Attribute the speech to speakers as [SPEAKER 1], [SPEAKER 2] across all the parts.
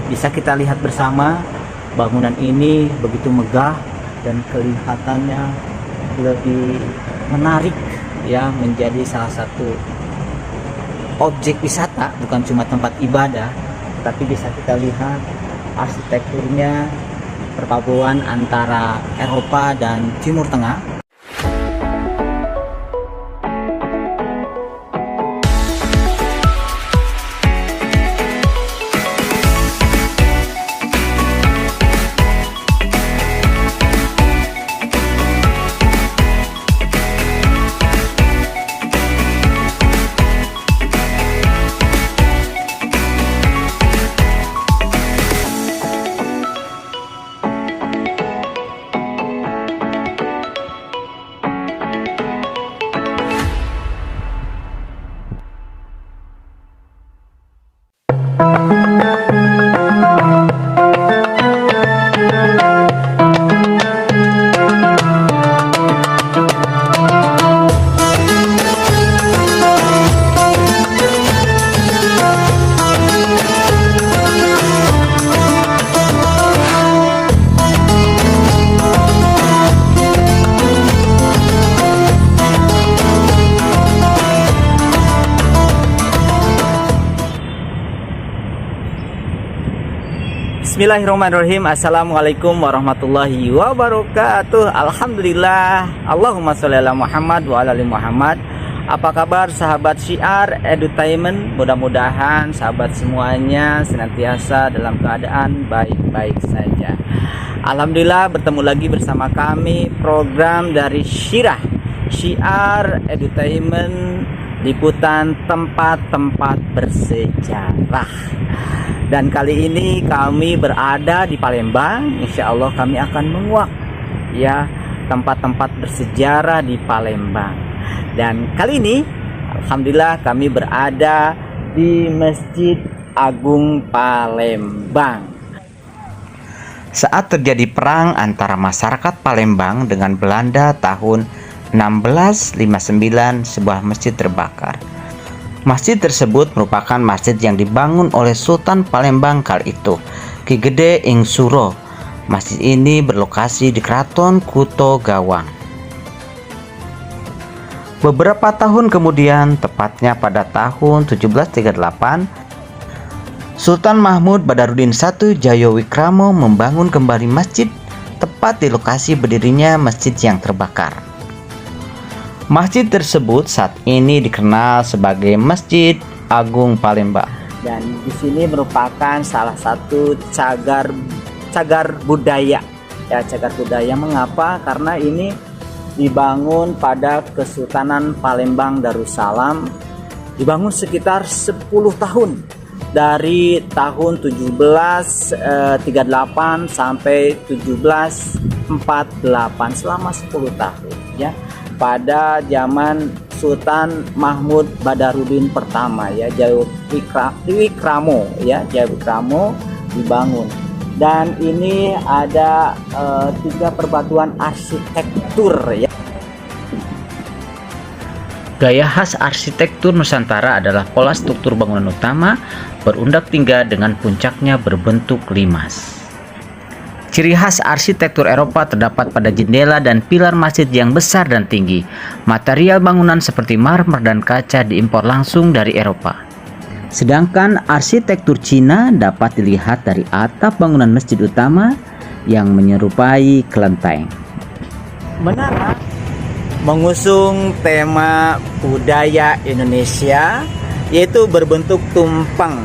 [SPEAKER 1] Bisa kita lihat bersama, bangunan ini begitu megah dan kelihatannya lebih menarik ya, menjadi salah satu objek wisata, bukan cuma tempat ibadah, tapi bisa kita lihat arsitekturnya, perpaduan antara Eropa dan Timur Tengah. Bismillahirrahmanirrahim. Assalamualaikum warahmatullahi wabarakatuh. Alhamdulillah. Allahumma sholli ala Muhammad wa ala ali Muhammad. Apa kabar sahabat Syiar Edutainment? Mudah-mudahan sahabat semuanya senantiasa dalam keadaan baik-baik saja. Alhamdulillah, bertemu lagi bersama kami program dari Syiar Edutainment, liputan tempat-tempat bersejarah. Dan kali ini kami berada di Palembang. Insya Allah kami akan menguak ya tempat-tempat bersejarah di Palembang. Dan kali ini alhamdulillah kami berada di Masjid Agung Palembang. Saat terjadi perang antara masyarakat Palembang dengan Belanda tahun 1659, sebuah masjid terbakar. Masjid tersebut merupakan masjid yang dibangun oleh Sultan Palembang kala itu, Ki Gede Ing Suro. Masjid ini berlokasi di Keraton Kuto Gawang. Beberapa tahun kemudian, tepatnya pada tahun 1738, Sultan Mahmud Badarudin I Jayawikrama membangun kembali masjid tepat di lokasi berdirinya masjid yang terbakar. Masjid tersebut saat ini dikenal sebagai Masjid Agung Palembang. Dan di sini merupakan salah satu cagar budaya. Ya, cagar budaya mengapa? Karena ini dibangun pada Kesultanan Palembang Darussalam. Dibangun sekitar 10 tahun. Dari tahun 1738 sampai 1748, selama 10 tahun ya. Pada zaman Sultan Mahmud Badarudin pertama ya, Jayawikrama ya, Jayawikrama dibangun. Dan ini ada 3 perbatuan arsitektur ya. Gaya khas arsitektur Nusantara adalah pola struktur bangunan utama berundak tinggi dengan puncaknya berbentuk limas. Ciri khas arsitektur Eropa terdapat pada jendela dan pilar masjid yang besar dan tinggi. Material bangunan seperti marmer dan kaca diimpor langsung dari Eropa. Sedangkan arsitektur Cina dapat dilihat dari atap bangunan masjid utama yang menyerupai kelenteng. Menara mengusung tema budaya Indonesia, yaitu berbentuk tumpeng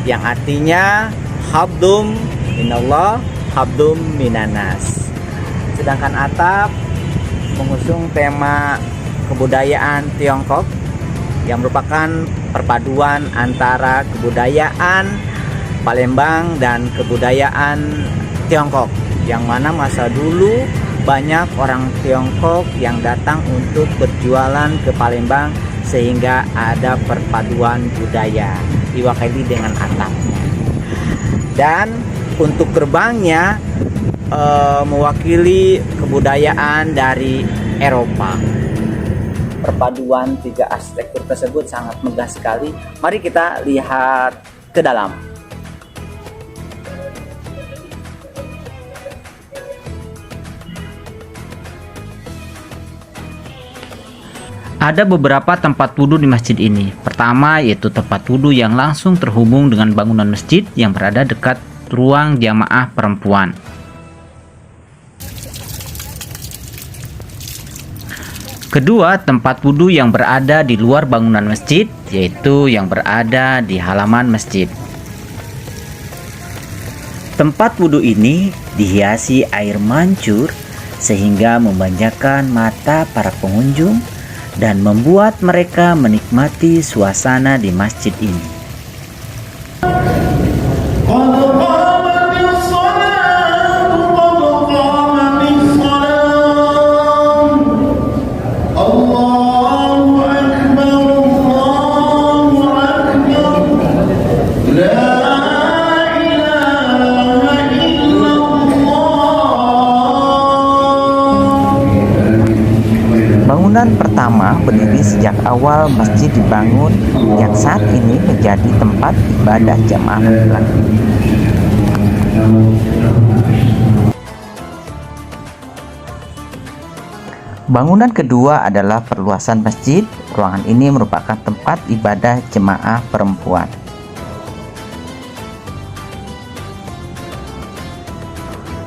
[SPEAKER 1] yang artinya habdum minallah, habdum minanas. Sedangkan atap mengusung tema kebudayaan Tiongkok yang merupakan perpaduan antara kebudayaan Palembang dan kebudayaan Tiongkok, yang mana masa dulu banyak orang Tiongkok yang datang untuk berjualan ke Palembang, sehingga ada perpaduan budaya diwakili dengan atapnya. Dan untuk gerbangnya mewakili kebudayaan dari Eropa. Perpaduan 3 arsitektur tersebut sangat megah sekali. Mari kita lihat ke dalam. Ada beberapa tempat wudhu di masjid ini. Pertama yaitu tempat wudhu yang langsung terhubung dengan bangunan masjid yang berada dekat ruang jamaah perempuan. Kedua, tempat wudhu yang berada di luar bangunan masjid, yaitu yang berada di halaman masjid. Tempat wudhu ini dihiasi air mancur sehingga memanjakan mata para pengunjung dan membuat mereka menikmati suasana di masjid ini. Bangunan pertama berdiri sejak awal masjid dibangun, yang saat ini menjadi tempat ibadah jamaah laki-laki. Bangunan kedua adalah perluasan masjid. Ruangan ini merupakan tempat ibadah jemaah perempuan.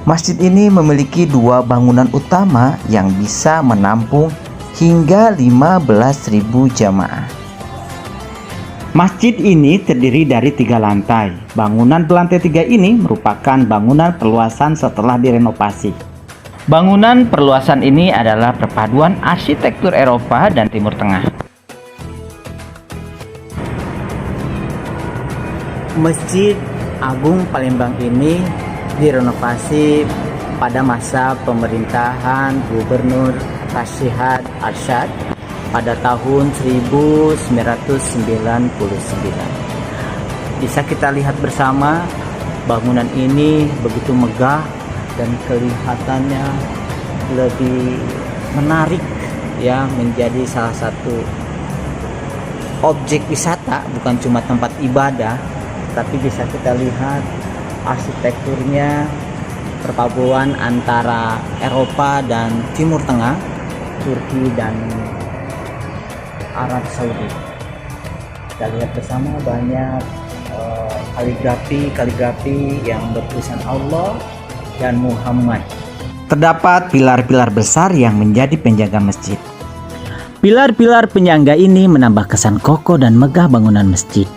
[SPEAKER 1] Masjid ini memiliki dua bangunan utama yang bisa menampung hingga 15.000 jamaah. Masjid ini terdiri dari 3 lantai. Bangunan berlantai 3 ini merupakan bangunan perluasan setelah direnovasi. Bangunan perluasan ini adalah perpaduan arsitektur Eropa dan Timur Tengah. Masjid Agung Palembang ini direnovasi pada masa pemerintahan Gubernur Rashihat Arsyad pada tahun 1999. Bisa kita lihat bersama, bangunan ini begitu megah dan kelihatannya lebih menarik ya, menjadi salah satu objek wisata, bukan cuma tempat ibadah, tapi bisa kita lihat arsitekturnya, perpaduan antara Eropa dan Timur Tengah, Turki dan Arab Saudi. Kita lihat bersama banyak kaligrafi yang bertulisan Allah dan Muhammad. Terdapat pilar-pilar besar yang menjadi penjaga masjid. Pilar-pilar penyangga ini menambah kesan kokoh dan megah bangunan masjid.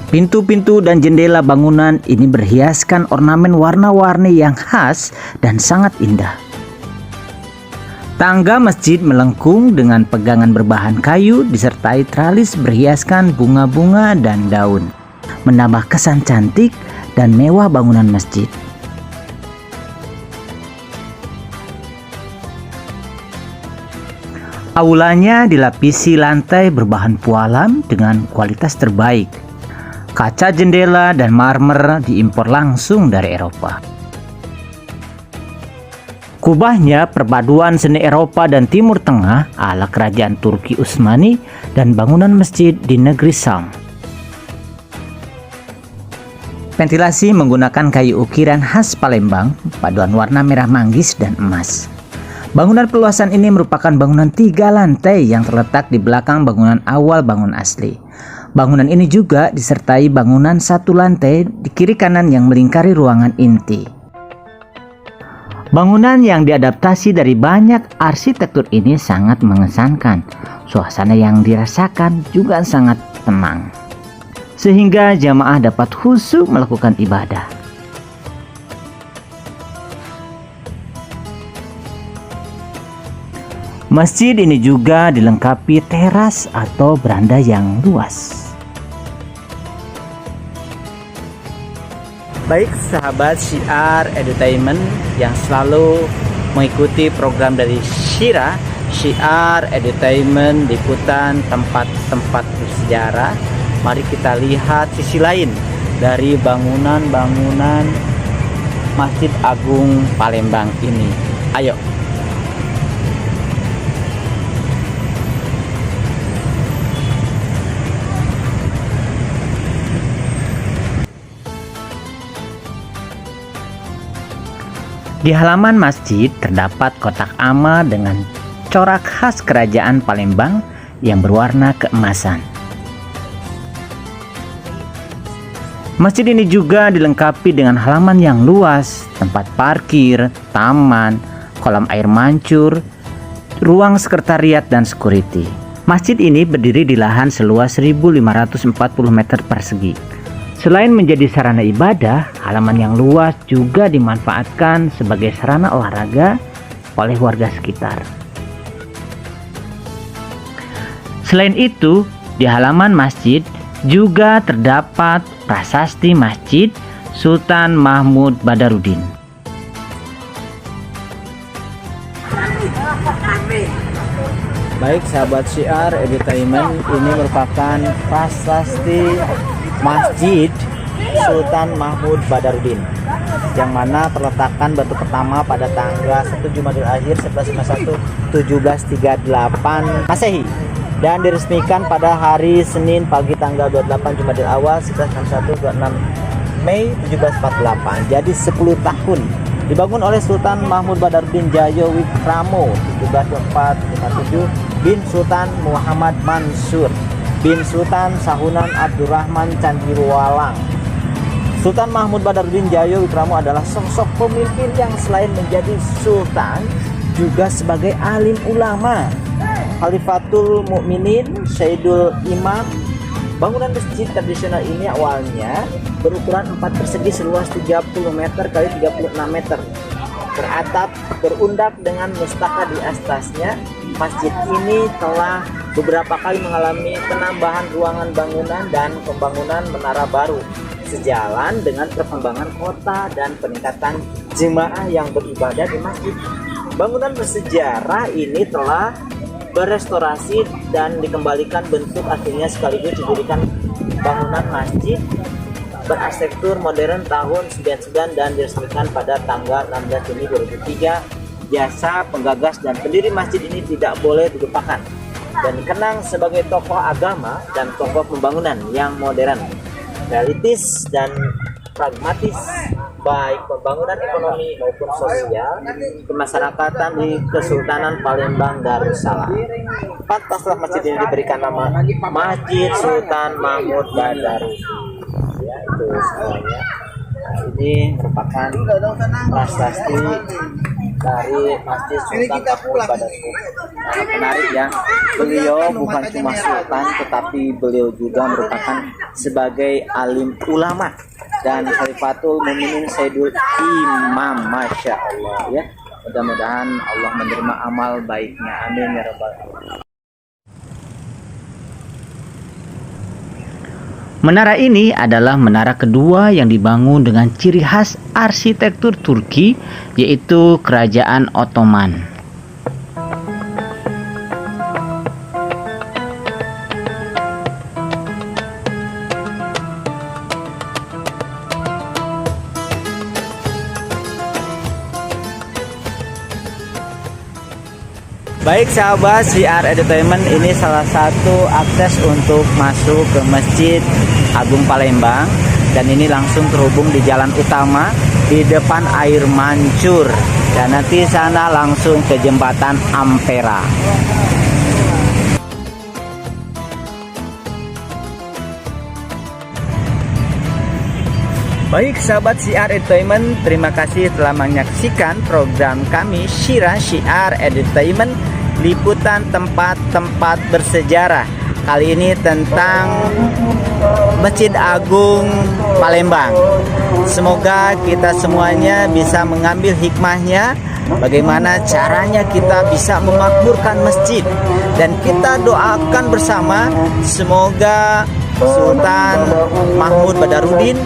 [SPEAKER 1] Pintu-pintu dan jendela bangunan ini berhiaskan ornamen warna-warni yang khas dan sangat indah. Tangga masjid melengkung dengan pegangan berbahan kayu disertai tralis berhiaskan bunga-bunga dan daun, menambah kesan cantik dan mewah bangunan masjid. Aulanya dilapisi lantai berbahan pualam dengan kualitas terbaik. Kaca jendela dan marmer diimpor langsung dari Eropa. Kubahnya perpaduan seni Eropa dan Timur Tengah ala kerajaan Turki Utsmani dan bangunan masjid di negeri Sam. Ventilasi menggunakan kayu ukiran khas Palembang, paduan warna merah manggis dan emas. Bangunan perluasan ini merupakan bangunan 3 lantai yang terletak di belakang bangunan awal bangunan asli. Bangunan ini juga disertai bangunan 1 lantai di kiri kanan yang melingkari ruangan inti. Bangunan yang diadaptasi dari banyak arsitektur ini sangat mengesankan. Suasana yang dirasakan juga sangat tenang, sehingga jamaah dapat khusyuk melakukan ibadah. Masjid ini juga dilengkapi teras atau beranda yang luas. Baik sahabat Syiar Edutainment yang selalu mengikuti program dari Syira, Syiar Edutainment liputan tempat-tempat bersejarah. Mari kita lihat sisi lain dari bangunan-bangunan Masjid Agung Palembang ini. Ayo. Di halaman masjid terdapat kotak amal dengan corak khas kerajaan Palembang yang berwarna keemasan. Masjid ini juga dilengkapi dengan halaman yang luas, tempat parkir, taman, kolam air mancur, ruang sekretariat dan security. Masjid ini berdiri di lahan seluas 1.540 meter persegi. Selain menjadi sarana ibadah, halaman yang luas juga dimanfaatkan sebagai sarana olahraga oleh warga sekitar. Selain itu, di halaman masjid juga terdapat prasasti Masjid Sultan Mahmud Badarudin. Baik sahabat Syiar Entertainment, ini merupakan prasasti Masjid Sultan Mahmud Badarudin, yang mana terletakkan batu pertama pada tanggal 1 Jumadil Akhir 1151 1738 Masehi, dan diresmikan pada hari Senin pagi tanggal 28 Jumadil Awal 1161 26 Mei 1748. Jadi 10 tahun. Dibangun oleh Sultan Mahmud Badarudin Jayo Wikramo 17457 bin Sultan Muhammad Mansur bin Sultan Sahunan Abdurrahman Candiwalang. Sultan Mahmud Badarudin Jayo Wikramo adalah sosok pemimpin yang selain menjadi sultan juga sebagai alim ulama, Khalifatul Mukminin, Sayyidul Imam. Bangunan masjid tradisional ini awalnya berukuran 4 persegi seluas 30 meter kali 36 meter. Beratap, berundak dengan mustaka di atasnya. Masjid ini telah beberapa kali mengalami penambahan ruangan bangunan dan pembangunan menara baru, sejalan dengan perkembangan kota dan peningkatan jemaah yang beribadah di masjid. Bangunan bersejarah ini telah berestorasi dan dikembalikan bentuk aslinya sekaligus didirikan bangunan masjid berarsitektur modern tahun 99 dan diresmikan pada tanggal 16 Juni 2003. Jasa penggagas dan pendiri masjid ini tidak boleh dilupakan dan dikenang sebagai tokoh agama dan tokoh pembangunan yang modern, realistis dan pragmatis, baik pembangunan ekonomi maupun sosial kemasyarakatan di Kesultanan Palembang Darussalam. Pantaslah masjid ini diberikan nama Masjid Sultan Mahmud Badarudin. Ya, itu semuanya. Nah, ini merupakan prasasti dari Masjid Sultan Mahmud Badarudin. Nah, menarik ya, beliau bukan cuma sultan, tetapi beliau juga merupakan sebagai alim ulama dan Khalifatul Mukminin Sayyidul Imam. Masya Allah ya. Mudah-mudahan Allah menerima amal baiknya. Amin ya rabbal alamin. Menara ini adalah menara kedua yang dibangun dengan ciri khas arsitektur Turki, yaitu Kerajaan Ottoman. Baik sahabat Syiar Entertainment, ini salah satu akses untuk masuk ke Masjid Agung Palembang, dan ini langsung terhubung di jalan utama di depan air mancur, dan nanti sana langsung ke jembatan Ampera. Baik sahabat Syiar Entertainment, terima kasih telah menyaksikan program kami Syiar Entertainment, liputan tempat-tempat bersejarah. Kali ini tentang Masjid Agung Palembang. Semoga kita semuanya bisa mengambil hikmahnya, bagaimana caranya kita bisa memakmurkan masjid, dan kita doakan bersama semoga Sultan Mahmud Badarudin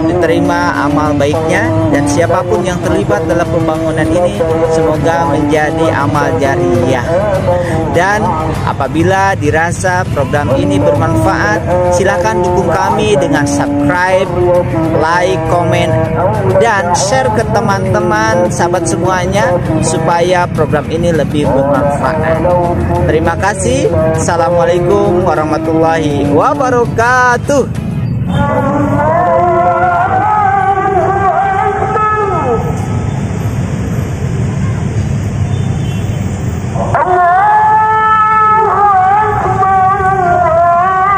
[SPEAKER 1] diterima amal baiknya, dan siapapun yang terlibat dalam pembangunan ini semoga menjadi amal jariyah. Dan apabila dirasa program ini bermanfaat, silakan dukung kami dengan subscribe, like, komen, dan share ke teman-teman sahabat semuanya supaya program ini lebih bermanfaat. Terima kasih. Assalamualaikum warahmatullahi wabarakatuh.